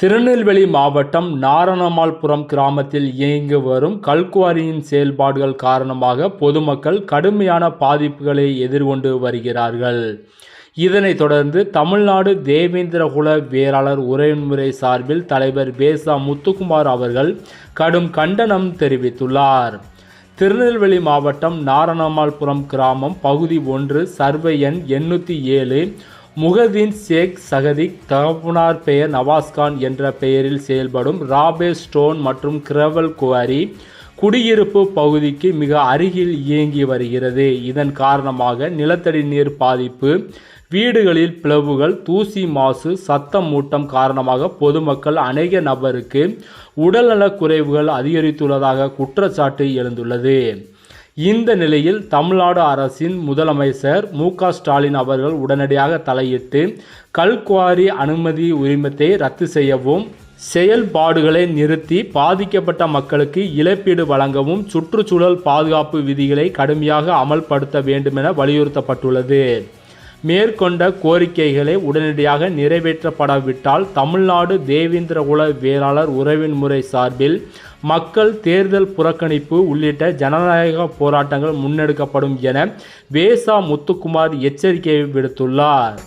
திருநெல்வேலி மாவட்டம் நாரணம்மாள்புரம் கிராமத்தில் இயங்கி வரும் கல்குவாரியின் செயல்பாடுகள் காரணமாக பொதுமக்கள் கடுமையான பாதிப்புகளை எதிர்கொண்டு வருகிறார்கள். இதனைத் தொடர்ந்து தமிழ்நாடு தேவேந்திரகுல வேளாளர் உறவின்முறை சார்பில் தலைவர் பேசா முத்துக்குமார் அவர்கள் கடும் கண்டனம் தெரிவித்துள்ளார். திருநெல்வேலி மாவட்டம் நாரணம்மாள்புரம் கிராமம் பகுதி 1 சர்வே எண் 807 முகதீன் ஷேக் சகதிக் தகப்பனார் பெயர் நவாஸ்கான் என்ற பெயரில் செயல்படும் ராபே ஸ்டோன் மற்றும் கிரவல் குவாரி குடியிருப்பு பகுதிக்கு மிக அருகில் இயங்கி வருகிறது. இதன் காரணமாக நிலத்தடி நீர் பாதிப்பு, வீடுகளில் பிளவுகள், தூசி மாசு, சத்தம் மூட்டம் காரணமாக பொதுமக்கள் அநேக நபருக்கு உடல்நலக் குறைவுகள் அதிகரித்துள்ளதாக குற்றச்சாட்டு எழுந்துள்ளது. இந்த நிலையில் தமிழ்நாடு அரசின் முதலமைச்சர் மு.க. ஸ்டாலின் அவர்கள் உடனடியாக தலையிட்டு கல்குவாரி அனுமதி உரிமத்தை ரத்து செய்யவும், செயல்பாடுகளை நிறுத்தி பாதிக்கப்பட்ட மக்களுக்கு இழப்பீடு வழங்கவும், சுற்றுச்சூழல் பாதுகாப்பு விதிகளை கடுமையாக அமல்படுத்த வேண்டுமென வலியுறுத்தப்பட்டுள்ளது. மேற்கொண்ட கோரிக்கைகளை உடனடியாக நிறைவேற்றப்படாவிட்டால் தமிழ்நாடு தேவேந்திரகுல வேளாளர் உறவின்முறை சார்பில் மக்கள் தேர்தல் புறக்கணிப்பு உள்ளிட்ட ஜனநாயக போராட்டங்கள் முன்னெடுக்கப்படும் என பேசா முத்துக்குமார் எச்சரிக்கை விடுத்துள்ளார்.